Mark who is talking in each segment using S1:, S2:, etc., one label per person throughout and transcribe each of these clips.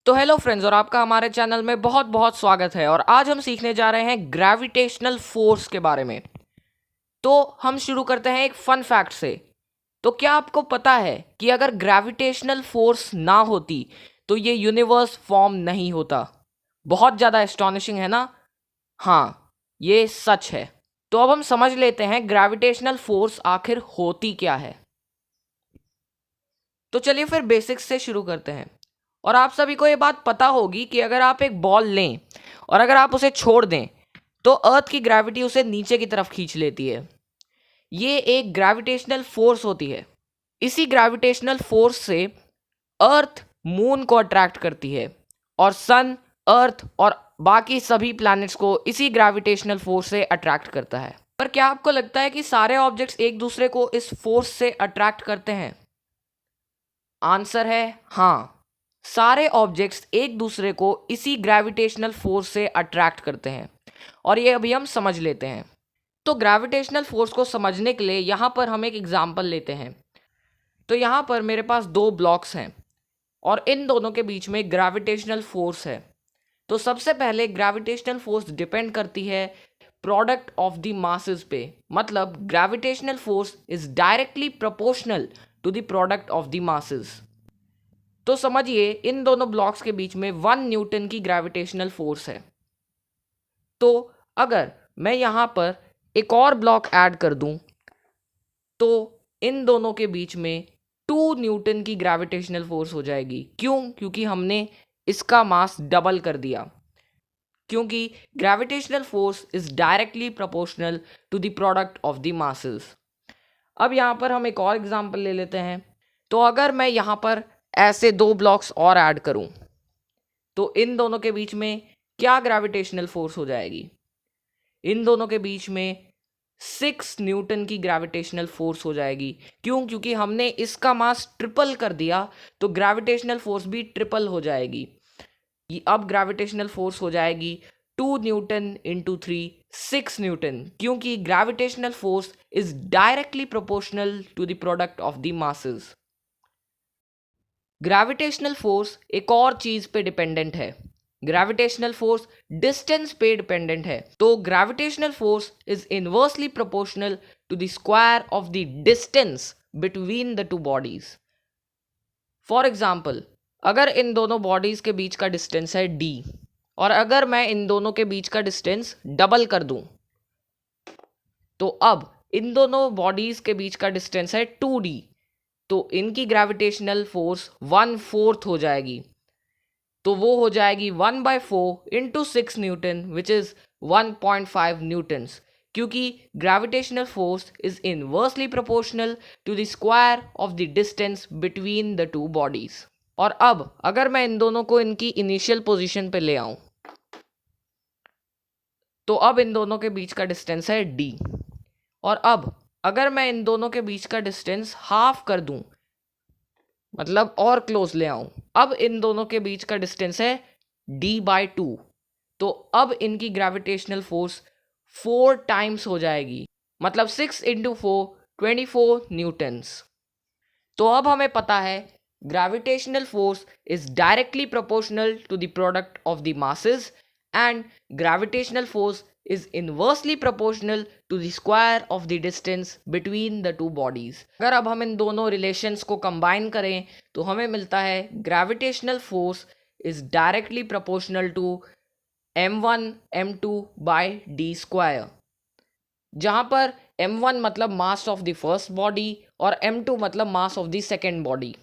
S1: तो hello friends, और आपका हमारे चैनल में बहुत बहुत स्वागत है। और आज हम सीखने जा रहे हैं ग्रेविटेशनल फोर्स के बारे में। तो हम शुरू करते हैं एक फन फैक्ट से। तो क्या आपको पता है कि अगर ग्रेविटेशनल फोर्स ना होती तो ये यूनिवर्स फॉर्म नहीं होता? बहुत ज़्यादा एस्टॉनिशिंग है ना? हाँ, ये सच है। तो अब हम समझ लेते हैं ग्रेविटेशनल फोर्स आखिर होती क्या है। तो चलिए फिर बेसिक्स से शुरू करते हैं। और आप सभी को ये बात पता होगी कि अगर आप एक बॉल लें और अगर आप उसे छोड़ दें तो अर्थ की ग्रेविटी उसे नीचे की तरफ खींच लेती है। ये एक ग्रेविटेशनल फोर्स होती है। इसी ग्रेविटेशनल फोर्स से अर्थ मून को अट्रैक्ट करती है और सन, अर्थ और बाकी सभी प्लैनेट्स को इसी ग्रेविटेशनल फोर्स से अट्रैक्ट करता है। पर क्या आपको लगता है कि सारे ऑब्जेक्ट्स एक दूसरे को इस फोर्स से अट्रैक्ट करते हैं? आंसर है हाँ। सारे ऑब्जेक्ट्स एक दूसरे को इसी ग्रेविटेशनल फोर्स से अट्रैक्ट करते हैं और ये अभी हम समझ लेते हैं। तो ग्रेविटेशनल फोर्स को समझने के लिए यहाँ पर हम एक एग्जाम्पल लेते हैं। तो यहाँ पर मेरे पास दो ब्लॉक्स हैं और इन दोनों के बीच में ग्रेविटेशनल फोर्स है। तो सबसे पहले ग्रेविटेशनल फोर्स डिपेंड करती है प्रोडक्ट ऑफ द मासेस पे। मतलब gravitational force is directly proportional to the product of the masses. तो समझिए इन दोनों ब्लॉक्स के बीच में 1 न्यूटन की ग्रेविटेशनल फोर्स है। तो अगर मैं यहाँ पर एक और ब्लॉक ऐड कर दूं तो इन दोनों के बीच में 2 न्यूटन की ग्रेविटेशनल फोर्स हो जाएगी। क्यों? क्योंकि हमने इसका मास डबल कर दिया। क्योंकि gravitational force is directly proportional to the product of the masses. अब यहाँ पर हम एक और एग्जांपल ले लेते हैं। तो अगर मैं यहाँ पर ऐसे दो ब्लॉक्स और ऐड करूं तो इन दोनों के बीच में क्या ग्रेविटेशनल फोर्स हो जाएगी? इन दोनों के बीच में 6 न्यूटन की ग्रेविटेशनल फोर्स हो जाएगी। क्यों? क्योंकि हमने इसका मास ट्रिपल कर दिया तो ग्रेविटेशनल फोर्स भी ट्रिपल हो जाएगी। अब ग्रेविटेशनल फोर्स हो जाएगी 2 न्यूटन इंटू 3 6 न्यूटन, क्योंकि gravitational force is directly proportional to the product of the masses. Gravitational force एक और चीज पे डिपेंडेंट है। ग्रेविटेशनल फोर्स डिस्टेंस पे डिपेंडेंट है। तो gravitational force is inversely proportional to the square of the distance between the two bodies. For example, अगर इन दोनों बॉडीज के बीच का डिस्टेंस है d और अगर मैं इन दोनों के बीच का डिस्टेंस डबल कर दूं तो अब इन दोनों बॉडीज के बीच का डिस्टेंस है 2d। तो इनकी ग्रेविटेशनल फोर्स 1/4 हो जाएगी। तो वो हो जाएगी 1/4 into 6 newton which is 1.5 newtons, क्योंकि gravitational force is inversely proportional to the square of the distance between the two bodies. और अब अगर मैं इन दोनों को इनकी इनिशियल पोजीशन पे ले आऊं तो अब इन दोनों के बीच का डिस्टेंस है d। और अब अगर मैं इन दोनों के बीच का डिस्टेंस हाफ कर दूं, मतलब और क्लोज ले आऊं, अब इन दोनों के बीच का डिस्टेंस है d/2। तो अब इनकी ग्रेविटेशनल फोर्स 4 टाइम्स हो जाएगी। मतलब 6 इंटू 4 24 न्यूटन्स। तो अब हमें पता है gravitational force is directly proportional to the product of the masses and gravitational force is inversely proportional to the square of the distance between the two bodies। अगर अब हम इन दोनों रिलेशंस को कंबाइन करें तो हमें मिलता है gravitational force is directly proportional to m1 m2 by d square, जहां पर m1 मतलब mass of the first body और m2 मतलब mass of the second body.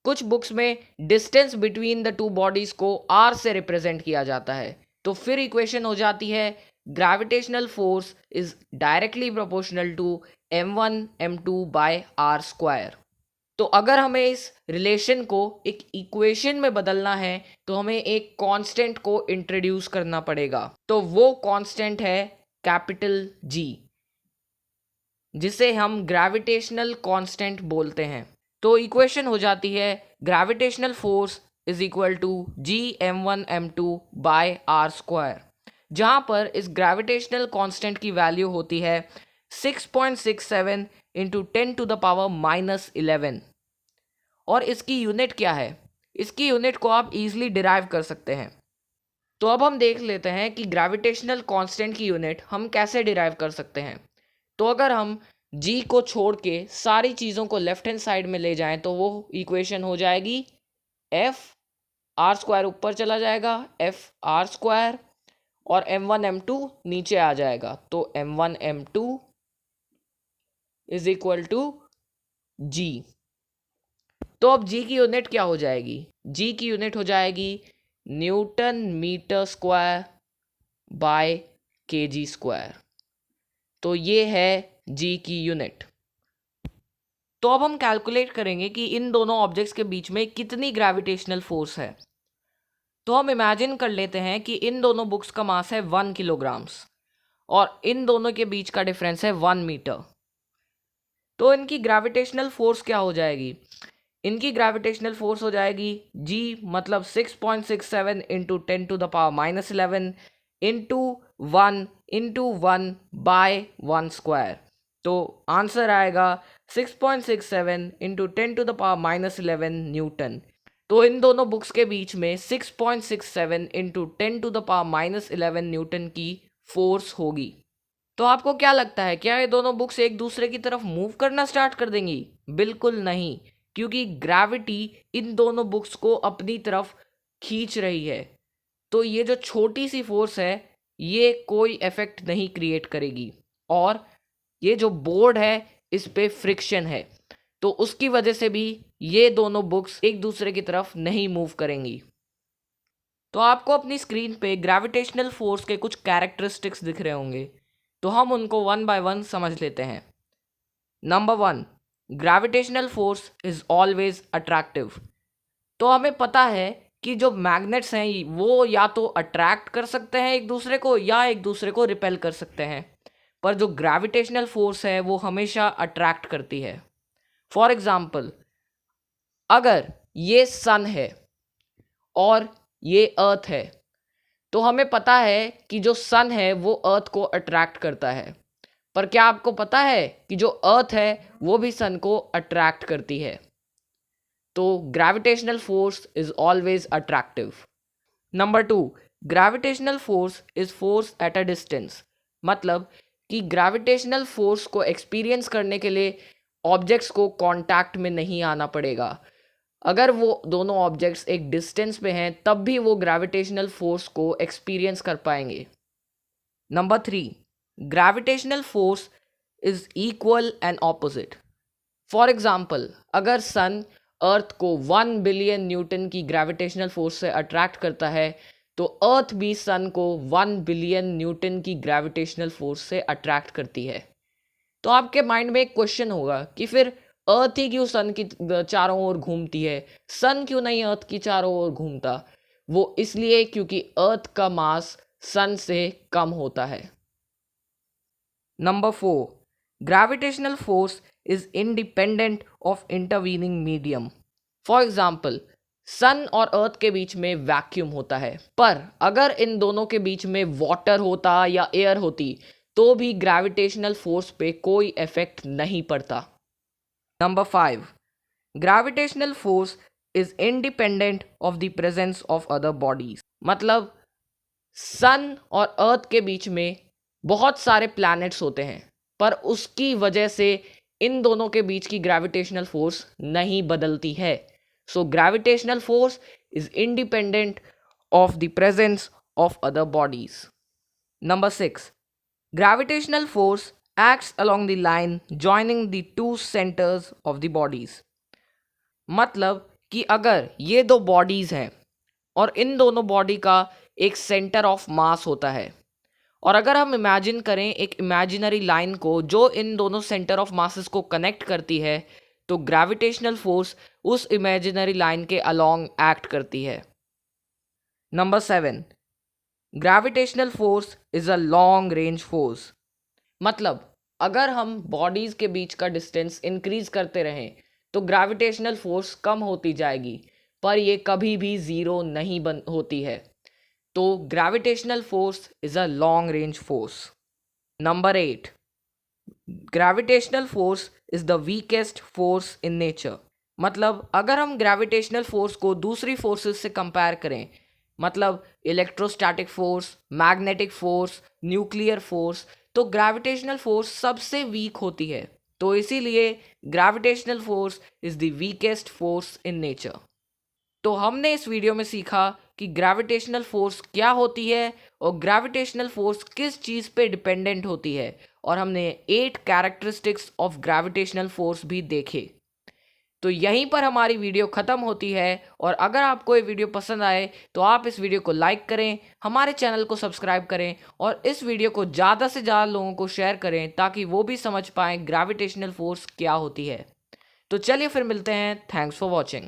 S1: कुछ बुक्स में distance between the two bodies को r से रिप्रेजेंट किया जाता है। तो फिर इक्वेशन हो जाती है gravitational force is directly proportional to m1 m2 by r square. तो अगर हमें इस रिलेशन को एक इक्वेशन में बदलना है तो हमें एक कांस्टेंट को इंट्रोड्यूस करना पड़ेगा। तो वो कांस्टेंट है कैपिटल G, जिसे हम ग्रेविटेशनल कांस्टेंट बोलते हैं। तो इक्वेशन हो जाती है gravitational force is equal to G(m1 m2 by r square), जहां पर इस ग्रेविटेशनल कांस्टेंट की वैल्यू होती है 6.67 इंटू 10 टू द पावर -11। और इसकी यूनिट क्या है? इसकी यूनिट को आप इजीली डिराइव कर सकते हैं। तो अब हम देख लेते हैं कि ग्रेविटेशनल कांस्टेंट की यूनिट हम कैसे डिराइव कर सकते हैं। तो अगर हम जी को छोड़ के सारी चीज़ों को लेफ्ट हैंड साइड में ले जाएं तो वो इक्वेशन हो जाएगी एफ आर स्क्वायर ऊपर चला जाएगा, एफ आर स्क्वायर, और m1 m2 नीचे आ जाएगा। तो m1 m2 is equal to जी। तो अब जी की यूनिट क्या हो जाएगी? जी की यूनिट हो जाएगी newton metre square by KG square. तो ये है जी की यूनिट। तो अब हम कैलकुलेट करेंगे कि इन दोनों ऑब्जेक्ट्स के बीच में कितनी ग्रेविटेशनल फोर्स है। तो हम इमेजिन कर लेते हैं कि इन दोनों बुक्स का मास है 1 किलोग्राम्स और इन दोनों के बीच का डिफरेंस है 1 मीटर। तो इनकी ग्रेविटेशनल फोर्स क्या हो जाएगी? इनकी ग्रेविटेशनल फोर्स हो जाएगी जी मतलब 6.67 इंटू 10⁻⁻11 इंटू 1 बाय 1 स्क्वायर। तो आंसर आएगा 6.67 इंटू 10⁻11 न्यूटन। तो इन दोनों बुक्स के बीच में 6.67 इंटू 10⁻11 न्यूटन की फोर्स होगी। तो आपको क्या लगता है, क्या ये दोनों बुक्स एक दूसरे की तरफ मूव करना स्टार्ट कर देंगी? बिल्कुल नहीं, क्योंकि ग्रेविटी इन दोनों बुक्स को अपनी तरफ खींच रही है। तो ये जो छोटी सी फोर्स है ये कोई इफेक्ट नहीं क्रिएट करेगी, और ये जो बोर्ड है इस पे फ्रिक्शन है, तो उसकी वजह से भी ये दोनों बुक्स एक दूसरे की तरफ नहीं मूव करेंगी। तो आपको अपनी स्क्रीन पे ग्रेविटेशनल फोर्स के कुछ कैरेक्टरिस्टिक्स दिख रहे होंगे, तो हम उनको वन बाय वन समझ लेते हैं। Number 1, gravitational force is always attractive. तो हमें पता है कि जो मैग्नेट्स हैं वो या तो अट्रैक्ट कर सकते हैं एक दूसरे को या एक दूसरे को रिपेल कर सकते हैं, पर जो ग्रेविटेशनल फोर्स है वो हमेशा अट्रैक्ट करती है। फॉर एग्जाम्पल, अगर ये सन है और ये अर्थ है, तो हमें पता है कि जो सन है वो अर्थ को अट्रैक्ट करता है, पर क्या आपको पता है कि जो अर्थ है वो भी सन को अट्रैक्ट करती है? तो gravitational force is always attractive. Number 2, gravitational force is force at a distance. मतलब कि ग्रेविटेशनल फोर्स को एक्सपीरियंस करने के लिए ऑब्जेक्ट्स को कांटेक्ट में नहीं आना पड़ेगा। अगर वो दोनों ऑब्जेक्ट्स एक डिस्टेंस पे हैं तब भी वो ग्रेविटेशनल फोर्स को एक्सपीरियंस कर पाएंगे। Number 3, gravitational force is equal and opposite. For example, अगर सन अर्थ को 1 बिलियन न्यूटन की ग्रेविटेशनल फोर्स से अट्रैक्ट करता है, तो अर्थ भी सन को 1 बिलियन न्यूटन की ग्रेविटेशनल फोर्स से अट्रैक्ट करती है। तो आपके माइंड में एक क्वेश्चन होगा कि फिर अर्थ ही क्यों सन की चारों ओर घूमती है, सन क्यों नहीं अर्थ की चारों ओर घूमता? वो इसलिए क्योंकि अर्थ का मास सन से कम होता है। Number 4, gravitational force is independent of intervening medium. For example, सन और अर्थ के बीच में वैक्यूम होता है, पर अगर इन दोनों के बीच में वाटर होता या एयर होती तो भी ग्रेविटेशनल फोर्स पे कोई इफेक्ट नहीं पड़ता। Number 5, gravitational force is independent of the presence of other bodies. मतलब सन और अर्थ के बीच में बहुत सारे प्लैनेट्स होते हैं, पर उसकी वजह से इन दोनों के बीच की ग्रेविटेशनल फोर्स नहीं बदलती है। So gravitational force is independent of the presence of other bodies. Number 6, gravitational force acts along the line joining the two centres of the bodies. मतलब कि अगर ये दो बॉडीज हैं और इन दोनों बॉडी का एक सेंटर ऑफ मास होता है, और अगर हम इमेजिन करें एक इमेजिनरी लाइन को जो इन दोनों सेंटर ऑफ मासेस को कनेक्ट करती है, तो ग्रेविटेशनल फोर्स उस इमेजिनरी लाइन के अलोंग एक्ट करती है। Number 7, gravitational force is a long range force. मतलब अगर हम बॉडीज के बीच का डिस्टेंस इंक्रीज करते रहें तो ग्रेविटेशनल फोर्स कम होती जाएगी, पर यह कभी भी जीरो नहीं होती है। तो gravitational force is a long range force. Number 8, gravitational force is the weakest force in nature. मतलब अगर हम ग्रेविटेशनल फोर्स को दूसरी फोर्सेस से कंपेयर करें, मतलब electrostatic force, magnetic force, nuclear force, तो ग्रेविटेशनल फोर्स सबसे वीक होती है। तो इसीलिए gravitational force is the weakest force in nature. तो हमने इस वीडियो में सीखा कि ग्रेविटेशनल फोर्स क्या होती है और ग्रेविटेशनल फोर्स किस चीज़ पे डिपेंडेंट होती है, और हमने 8 कैरेक्टरिस्टिक्स ऑफ ग्रेविटेशनल फोर्स भी देखे। तो यहीं पर हमारी वीडियो ख़त्म होती है, और अगर आपको ये वीडियो पसंद आए तो आप इस वीडियो को लाइक करें, हमारे चैनल को सब्सक्राइब करें और इस वीडियो को ज़्यादा से ज़्यादा लोगों को शेयर करें ताकि वो भी समझ पाएँ ग्रेविटेशनल फोर्स क्या होती है। तो चलिए फिर मिलते हैं। Thanks for watching.